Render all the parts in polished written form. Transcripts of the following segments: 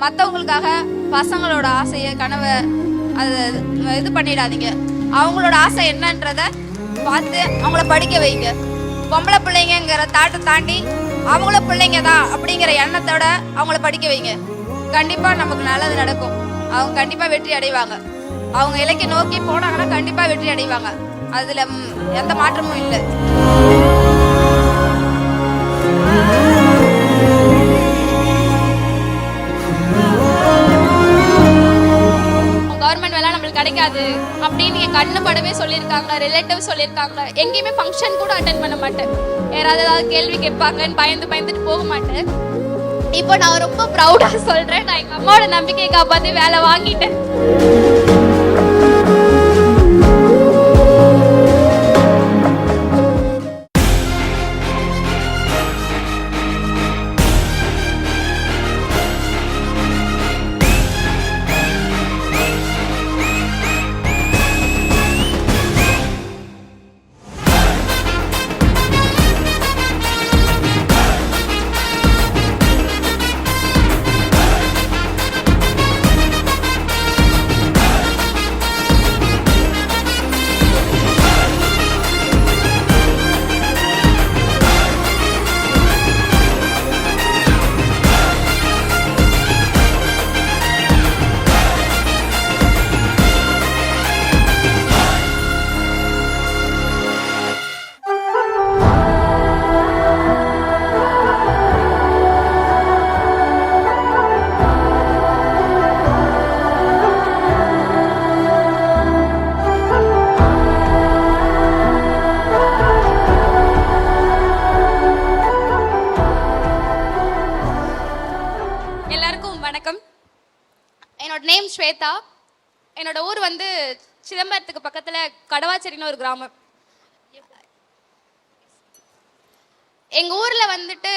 மற்றவங்களுக்காக பசங்களோட ஆசையை கனவை அது இது பண்ணிடாதீங்க. அவங்களோட ஆசை என்னன்றத பார்த்து அவங்கள படிக்க வைங்க. பொம்பளை பிள்ளைங்கிற தாட்டை தாண்டி அவங்கள பிள்ளைங்க தான் அப்படிங்கிற எண்ணத்தோட அவங்கள படிக்க வைங்க. கண்டிப்பாக நமக்கு நல்லது நடக்கும். அவங்க கண்டிப்பாக வெற்றி அடைவாங்க. அவங்க இலக்கை நோக்கி போனாங்கன்னா கண்டிப்பாக வெற்றி அடைவாங்க. அதில் எந்த மாற்றமும் இல்லை. கவர்மெண்ட் வேலை நம்மளுக்கு கிடைக்காது அப்படின்னு என் கண்ணு படவே சொல்லியிருக்காங்க, ரிலேட்டிவ் சொல்லியிருக்காங்க. எங்கேயுமே ஃபங்க்ஷன் கூட அட்டென்ட் பண்ண மாட்டேன். யாராவது ஏதாவது கேள்வி கேட்பாங்கன்னு பயந்துட்டு போக மாட்டேன். இப்போ நான் ரொம்ப ப்ரௌடாக சொல்கிறேன், நான் எங்கள் அம்மாவோட நம்பிக்கையை காப்பாற்றி வேலை வாங்கிட்டேன். என்னோட நேம் ஸ்வேதா. என்னோட ஊர் வந்து சிதம்பரத்துக்கு பக்கத்தில் கடவாச்சேரின்னு ஒரு கிராமம். எங்கள் ஊரில் வந்துட்டு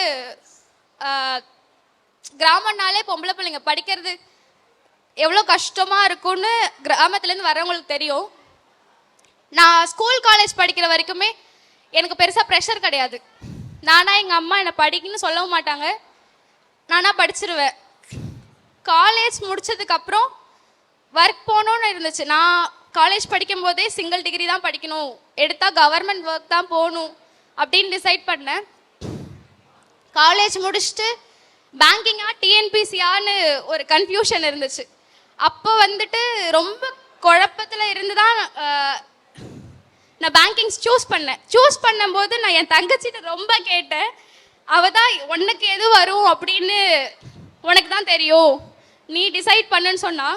கிராமம்னாலே பொம்பளை பிள்ளைங்க படிக்கிறது எவ்வளோ கஷ்டமாக இருக்கும்னு கிராமத்துலேருந்து வரவங்களுக்கு தெரியும். நான் ஸ்கூல் காலேஜ் படிக்கிற வரைக்குமே எனக்கு பெருசாக ப்ரெஷர் கிடையாது. நானாக எங்கள் அம்மா என்னை படிக்கணும்னு சொல்லவும் மாட்டாங்க, நானாக படிச்சிருவேன். காலேஜ் முடிச்சதுக்கப்புறம் ஒர்க் போகணுன்னு இருந்துச்சு. நான் காலேஜ் படிக்கும் போதே சிங்கிள் டிகிரி தான் படிக்கணும், எடுத்தால் கவர்மெண்ட் ஒர்க் தான் போகணும் அப்படின்னு டிசைட் பண்ணேன். காலேஜ் முடிச்சுட்டு பேங்கிங்கா டிஎன்பிசியான்னு ஒரு கன்ஃபியூஷன் இருந்துச்சு. அப்போ வந்துட்டு ரொம்ப குழப்பத்தில் இருந்து தான் நான் பேங்கிங்ஸ் சூஸ் பண்ணும்போது நான் என் தங்கச்சிட்ட ரொம்ப கேட்டேன். அவள் தான் உனக்கு எது வரும் அப்படின்னு உனக்கு தான் தெரியும், நீ டிசைட் பண்ணுன்னு சொன்னா.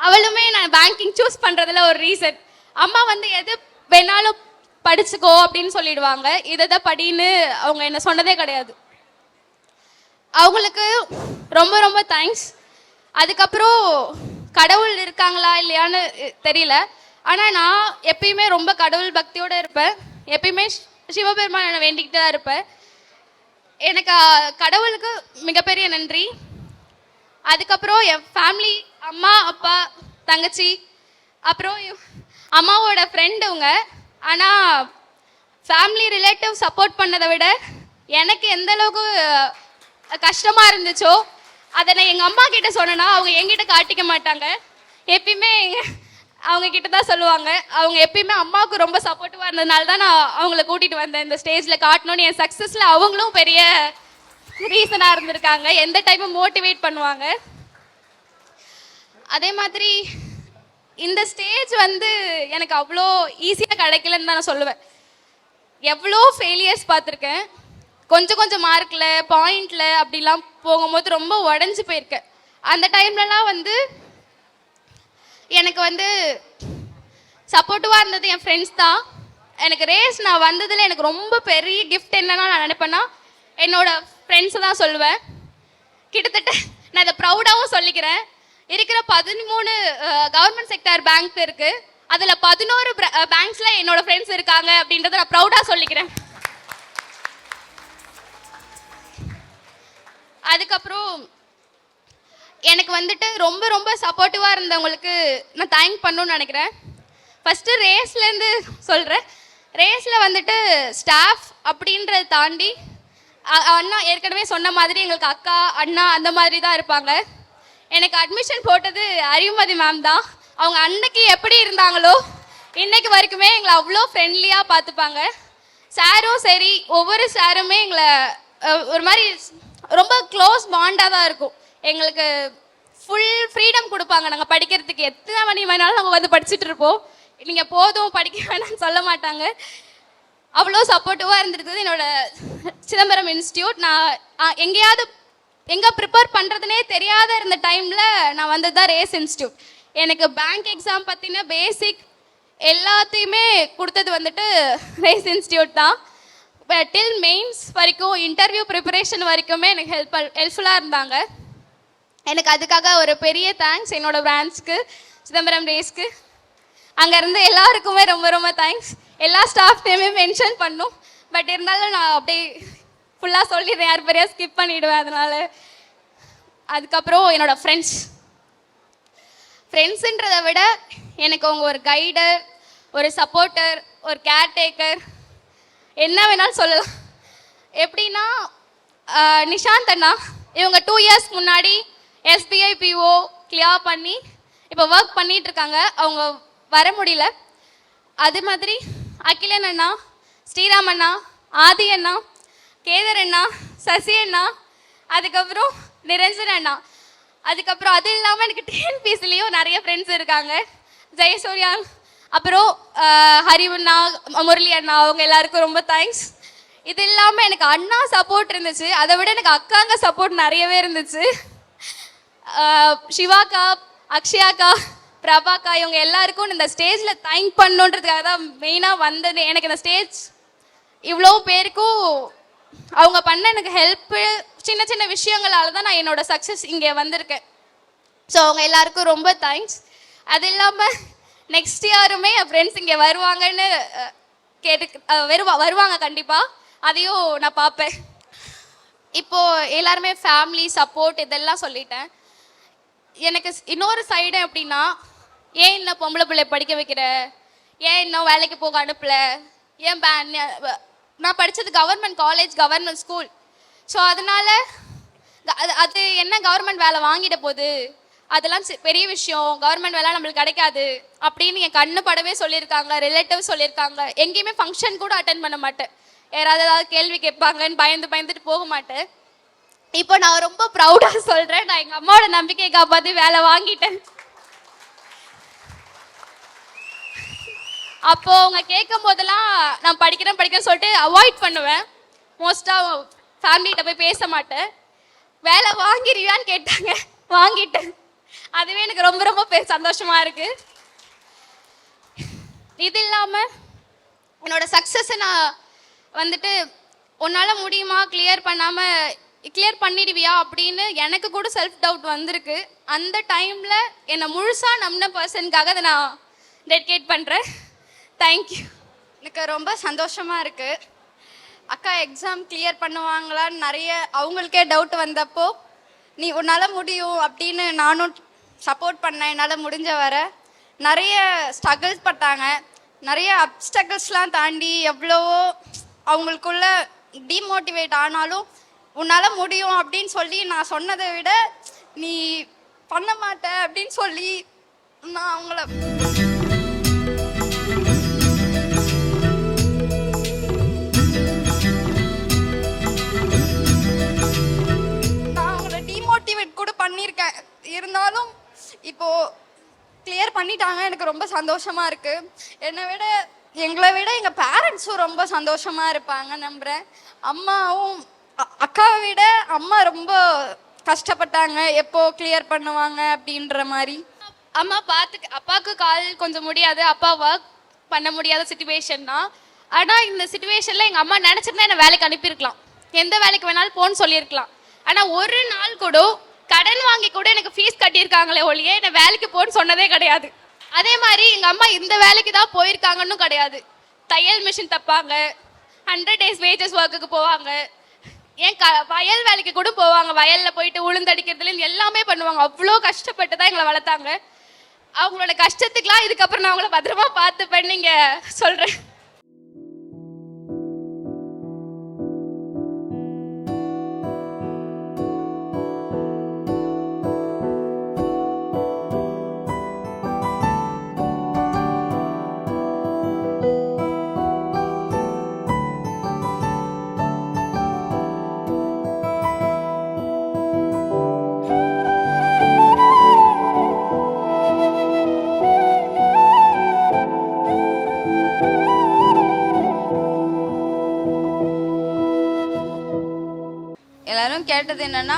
அவளுமே நான் பேங்கிங் சூஸ் பண்ணுறதுல ஒரு ரீசன், அம்மா வந்து எது வேணாலும் படிச்சுக்கோ அப்படின்னு சொல்லிடுவாங்க, இதை படின்னு அவங்க என்ன சொன்னதே கிடையாது. அவங்களுக்கு ரொம்ப ரொம்ப தேங்க்ஸ். அதுக்கப்புறம் கடவுள் இருக்காங்களா இல்லையான்னு தெரியல, ஆனால் நான் எப்பயுமே ரொம்ப கடவுள் பக்தியோடு இருப்பேன். எப்பயுமே சிவபெருமானை வேண்டிக்கிட்டு தான் இருப்பேன். எனக்கு கடவுளுக்கு மிகப்பெரிய நன்றி. அதுக்கப்புறம் என் ஃபேமிலி, அம்மா அப்பா தங்கச்சி, அப்புறம் அம்மாவோட ஃப்ரெண்டுங்க. ஆனால் ஃபேமிலி ரிலேட்டிவ் சப்போர்ட் பண்ணதை விட எனக்கு எந்த அளவுக்கு கஷ்டமாக இருந்துச்சோ அதை நான் எங்கள் அம்மா கிட்ட சொன்னேன்னா அவங்க என்கிட்ட காட்டிக்க மாட்டாங்க. எப்பயுமே அவங்க கிட்ட தான் சொல்லுவாங்க. அவங்க எப்பயுமே அம்மாவுக்கு ரொம்ப சப்போர்ட்டிவாக இருந்ததுனால தான் நான் அவங்கள கூட்டிகிட்டு வந்தேன் இந்த ஸ்டேஜில் காட்டணும்னு. என் சக்ஸஸில் அவங்களும் பெரிய ரீசனாக இருந்திருக்காங்க, எந்த டைமும் மோட்டிவேட் பண்ணுவாங்க. அதே மாதிரி இந்த ஸ்டேஜ் வந்து எனக்கு அவ்வளோ ஈஸியாக கிடைக்கலன்னு தான் நான் சொல்லுவேன். எவ்வளோ ஃபெயிலியர்ஸ் பார்த்துருக்கேன். கொஞ்சம் மார்க்கில் பாயிண்டில் அப்படிலாம் போகும்போது ரொம்ப உடஞ்சி போயிருக்கேன். அந்த டைம்லலாம் வந்து எனக்கு வந்து சப்போர்ட்டிவாக இருந்தது என் ஃப்ரெண்ட்ஸ் தான். எனக்கு ரேஸ் நான் வந்ததில் எனக்கு ரொம்ப பெரிய கிஃப்ட் என்னன்னா நான் நினைப்பேன்னா என்னோடய ஃப்ரெண்ட்ஸை தான் சொல்லுவேன். கிட்டத்தட்ட நான் இதை ப்ரௌடாகவும் சொல்லிக்கிறேன். இருக்கிற 13 கவர்மெண்ட் செக்டார் பேங்க் இருக்குது, அதில் 11 பேங்க்ஸில் என்னோடய ஃப்ரெண்ட்ஸ் இருக்காங்க அப்படின்றத நான் ப்ரௌடாக சொல்லிக்கிறேன். அதுக்கப்புறம் எனக்கு வந்துட்டு ரொம்ப ரொம்ப சப்போர்ட்டிவாக இருந்தவங்களுக்கு நான் தேங்க் பண்ணணும்னு நினைக்கிறேன். ஃபஸ்ட்டு ரேஸ்லேருந்து சொல்கிறேன். ரேஸில் வந்துட்டு ஸ்டாஃப் அப்படின்றத தாண்டி அண்ணா ஏற்கனவே சொன்ன மாதிரி எங்களுக்கு அக்கா அண்ணா அந்த மாதிரி தான் இருப்பாங்க. எனக்கு அட்மிஷன் போட்டது அறிவுமதி மேம் தான். அவங்க அன்னைக்கு எப்படி இருந்தாங்களோ இன்னைக்கு வரைக்குமே எங்களை அவ்வளோ ஃப்ரெண்ட்லியாக பார்த்துப்பாங்க. சாரும் சரி, ஒவ்வொரு சாருமே எங்களை ஒரு மாதிரி ரொம்ப க்ளோஸ் பாண்டாக தான் இருக்கும். எங்களுக்கு ஃபுல் ஃப்ரீடம் கொடுப்பாங்க. நாங்கள் படிக்கிறதுக்கு எத்தனை மணி வேணாலும் நாங்கள் வந்து படிச்சுட்டு இருப்போம். நீங்கள் போதும் படிக்க வேணாம்னு சொல்ல மாட்டாங்க. அவ்வளோ சப்போர்ட்டிவாக இருந்திருக்குது என்னோட சிதம்பரம் இன்ஸ்டியூட். நான் எங்கே ப்ரிப்பேர் பண்ணுறதுனே தெரியாத இருந்த டைமில் நான் வந்தது தான் ரேஸ் இன்ஸ்டியூட். எனக்கு பேங்க் எக்ஸாம் பற்றின பேசிக் எல்லாத்தையுமே கொடுத்தது வந்துட்டு ரேஸ் இன்ஸ்டியூட் தான். டில் மெயின்ஸ் வரைக்கும், இன்டர்வியூ ப்ரிப்பரேஷன் வரைக்குமே எனக்கு ஹெல்ப்ஃபுல்லாக இருந்தாங்க. எனக்கு அதுக்காக ஒரு பெரிய தேங்க்ஸ் என்னோட பிரான்ச்சுக்கு, சிதம்பரம் ரேஸ்க்கு. அங்கேருந்து எல்லாருக்குமே ரொம்ப ரொம்ப தேங்க்ஸ். எல்லா ஸ்டாஃப் நேமே மென்ஷன் பண்ணும், பட் இருந்தாலும் நான் அப்படியே ஃபுல்லாக சொல்லிடுறேன், யார் பெரியா ஸ்கிப் பண்ணிவிடுவேன். அதனால் அதுக்கப்புறம் என்னோடய ஃப்ரெண்ட்ஸுன்றதை விட எனக்கு அவங்க ஒரு கைடர், ஒரு சப்போர்ட்டர், ஒரு கேர்டேக்கர், என்ன வேணாலும் சொல்லலாம். எப்படின்னா நிஷாந்த் அண்ணா இவங்க 2 இயர்ஸ் முன்னாடி SBI PO கிளியர் பண்ணி இப்போ ஒர்க் பண்ணிகிட்ருக்காங்க. அவங்க வர முடியல. அது மாதிரி அகிலன் அண்ணா, ஸ்ரீராம் அண்ணா, ஆதி அண்ணா, கேதர் அண்ணா, சசி அண்ணா, அதுக்கப்புறம் நிரஞ்சன் அண்ணா, அதுக்கப்புறம் அது இல்லாமல் எனக்கு TNPSலையும் நிறைய ஃப்ரெண்ட்ஸ் இருக்காங்க. ஜெயசூர்யா, அப்புறம் ஹரிவண்ணா, முரளி அண்ணா, அவங்க எல்லாருக்கும் ரொம்ப தேங்க்ஸ். இது இல்லாமல் எனக்கு அண்ணா சப்போர்ட் இருந்துச்சு, அதை விட எனக்கு அக்காங்க சப்போர்ட் நிறையவே இருந்துச்சு. சிவாக்கா, அக்ஷயாக்கா, பிரபாக்கா, இவங்க எல்லாருக்கும் இந்த ஸ்டேஜில் தேங்க் பண்ணுன்றதுக்காக தான் மெயினாக வந்தது. எனக்கு இந்த ஸ்டேஜ் இவ்வளோ பேருக்கும் அவங்க பண்ண எனக்கு ஹெல்ப்பு, சின்ன சின்ன விஷயங்களால தான் நான் என்னோட சக்ஸஸ் இங்கே வந்திருக்கேன். ஸோ அவங்க எல்லாருக்கும் ரொம்ப தேங்க்ஸ். அது இல்லாமல் நெக்ஸ்ட் இயருமே என் ஃப்ரெண்ட்ஸ் இங்கே வருவாங்கன்னு வருவாங்க கண்டிப்பாக. அதையும் நான் பார்ப்பேன். இப்போது எல்லாருமே ஃபேமிலி சப்போர்ட் இதெல்லாம் சொல்லிட்டேன். எனக்கு இன்னொரு சைடு எப்படின்னா, ஏன் இன்னும் பொம்பளை பிள்ளை படிக்க வைக்கிற, ஏன் இன்னும் வேலைக்கு போக அனுப்பலை, ஏன் நான் படித்தது government college, government school. So அதனால் அது என்ன கவர்மெண்ட் வேலை வாங்கிட்ட போகுது, அதெல்லாம் பெரிய விஷயம், கவர்மெண்ட் வேலை நம்மளுக்கு கிடைக்காது அப்படின்னு என் கண்ணு படவே சொல்லியிருக்காங்க. ரிலேட்டிவ் சொல்லியிருக்காங்க. எங்கேயுமே ஃபங்க்ஷன் கூட அட்டன் பண்ண மாட்டேன். யாராவது ஏதாவது கேள்வி கேட்பாங்கன்னு பயந்துட்டு போக மாட்டேன். இப்போ நான் ரொம்ப ப்ரௌடாக சொல்கிறேன், நான் எங்கள் அம்மாவோட நம்பிக்கையை காப்பாற்றி வேலை வாங்கிட்டேன். அப்போது அவங்க கேட்கும் போதெல்லாம் நான் படிக்கிறேன்னு சொல்லிட்டு அவாய்ட் பண்ணுவேன். மோஸ்ட்டாக ஃபேமிலிகிட்ட போய் பேச மாட்டேன். வேலை வாங்கிடுவியான்னு கேட்டாங்க, வாங்கிட்டேன். அதுவே எனக்கு ரொம்ப ரொம்ப சந்தோஷமாக இருக்குது. இது இல்லாமல் என்னோட சக்ஸஸை நான் வந்துட்டு உன்னால் முடியுமா, கிளியர் பண்ணிடுவியா அப்படின்னு எனக்கு கூட செல்ஃப் டவுட் வந்திருக்கு. அந்த டைமில் என்னை முழுசாக நம்பின பர்சனுக்காக அதை நான் டெடிகேட் பண்ணுறேன். தேங்க்யூ. எனக்கு ரொம்ப சந்தோஷமாக இருக்குது. அக்கா எக்ஸாம் கிளியர் பண்ணுவாங்களான்னு நிறைய அவங்களுக்கே டவுட் வந்தப்போ நீ உன்னால் முடியும் அப்படின்னு நானும் சப்போர்ட் பண்ணேன். என்னால் முடிஞ்ச வர நிறைய ஸ்ட்ரகிள்ஸ் பட்டாங்க. நிறைய அப்ஸ்ட்ரகிள்ஸ்லாம் தாண்டி எவ்வளவோ அவங்களுக்குள்ள டிமோட்டிவேட் ஆனாலும் உன்னால் முடியும் அப்படின்னு சொல்லி நான் சொன்னதை விட நீ பண்ண மாட்ட அப்படின்னு சொல்லி நான் அவங்கள டிமோட்டிவேட் கூட பண்ணியிருக்கேன். இருந்தாலும் இப்போது கிளியர் பண்ணிட்டாங்க. எனக்கு ரொம்ப சந்தோஷமாக இருக்குது. எங்களை விட எங்கள் பேரண்ட்ஸும் ரொம்ப சந்தோஷமாக இருப்பாங்க நம்புகிறேன். அம்மாவும் அக்காவை விட அம்மா ரொம்ப கஷ்டப்பட்டாங்க, எப்போ கிளியர் பண்ணுவாங்க அப்படின்ற மாதிரி. அப்பாவுக்கு கால் கொஞ்சம் முடியாது, அப்பா ஒர்க் பண்ண முடியாத சுச்சுவேஷன் தான். ஆனால் இந்த சுச்சுவேஷனில் எங்கள் அம்மா நினச்சிருந்தா என்னை வேலைக்கு அனுப்பியிருக்கலாம், எந்த வேலைக்கு வேணாலும் போன்னு சொல்லியிருக்கலாம். ஆனால் ஒரு நாள் கூட கடன் வாங்கி கூட எனக்கு ஃபீஸ் கட்டியிருக்காங்களே ஒழிய என்னை வேலைக்கு போன்னு சொன்னதே கிடையாது. அதே மாதிரி எங்கள் அம்மா இந்த வேலைக்கு தான் போயிருக்காங்கன்னு கிடையாது. தையல் மிஷின் தப்பாங்க, 100 days வேஜஸ் ஒர்க்குக்கு போவாங்க, ஏன் வயல் வேலைக்கு கூட போவாங்க. வயலில் போயிட்டு உளுந்தடிக்கிறதுலேருந்து எல்லாமே பண்ணுவாங்க. அவ்வளோ கஷ்டப்பட்டு தான் எங்களை வளர்த்தாங்க. அவங்களோட கஷ்டத்துக்குலாம் இதுக்கப்புறம் நான் அவங்கள பத்திரமா பார்த்துப்பேன்னு இங்கே சொல்கிறேன். சொல்கிறது என்னென்னா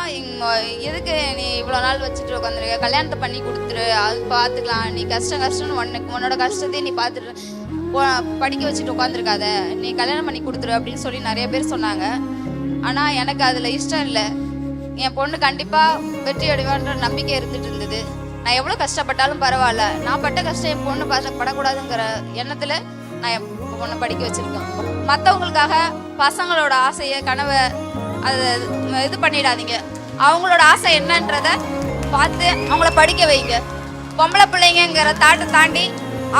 எதுக்கு நீ இவ்வளோ நாள் வச்சுட்டு உட்காந்துருக்க, கல்யாணத்தை பண்ணி கொடுத்துரு, அது பார்த்துக்கலாம், நீ கஷ்டம்னு உன்னோட கஷ்டத்தையும் நீ பார்த்துட்டு படிக்க வச்சுட்டு உட்காந்துருக்காத, நீ கல்யாணம் பண்ணி கொடுத்துரு அப்படின்னு சொல்லி நிறைய பேர் சொன்னாங்க. ஆனால் எனக்கு அதில் இஷ்டம் இல்லை. என் பொண்ணு கண்டிப்பாக வெற்றி அடைவான்ற நம்பிக்கை இருந்துட்டு இருந்தது. நான் எவ்வளோ கஷ்டப்பட்டாலும் பரவாயில்ல, நான் பட்ட கஷ்டம் என் பொண்ணு படக்கூடாதுங்கிற எண்ணத்தில் நான் என் பொண்ணை படிக்க வச்சுருக்கேன். மற்றவங்களுக்காக பசங்களோட ஆசையை கனவை அதை இது பண்ணிடாதீங்க. அவங்களோட ஆசை என்னன்றத பார்த்து அவங்கள படிக்க வைங்க. பொம்பளை பிள்ளைங்கிற தாட்டை தாண்டி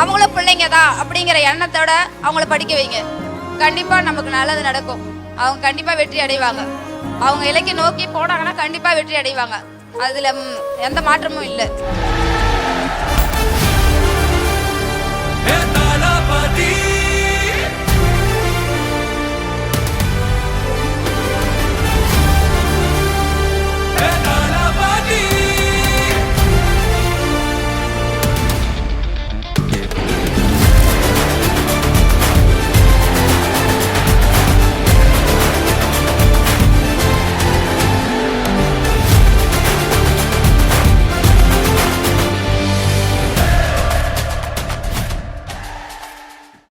அவங்கள பிள்ளைங்க தான் அப்படிங்கிற எண்ணத்தோட அவங்கள படிக்க வைங்க. கண்டிப்பாக நமக்கு நல்லது நடக்கும். அவங்க கண்டிப்பாக வெற்றி அடைவாங்க. அவங்க இலக்கை நோக்கி போனாங்கன்னா கண்டிப்பாக வெற்றி அடைவாங்க. அதில் எந்த மாற்றமும் இல்லை.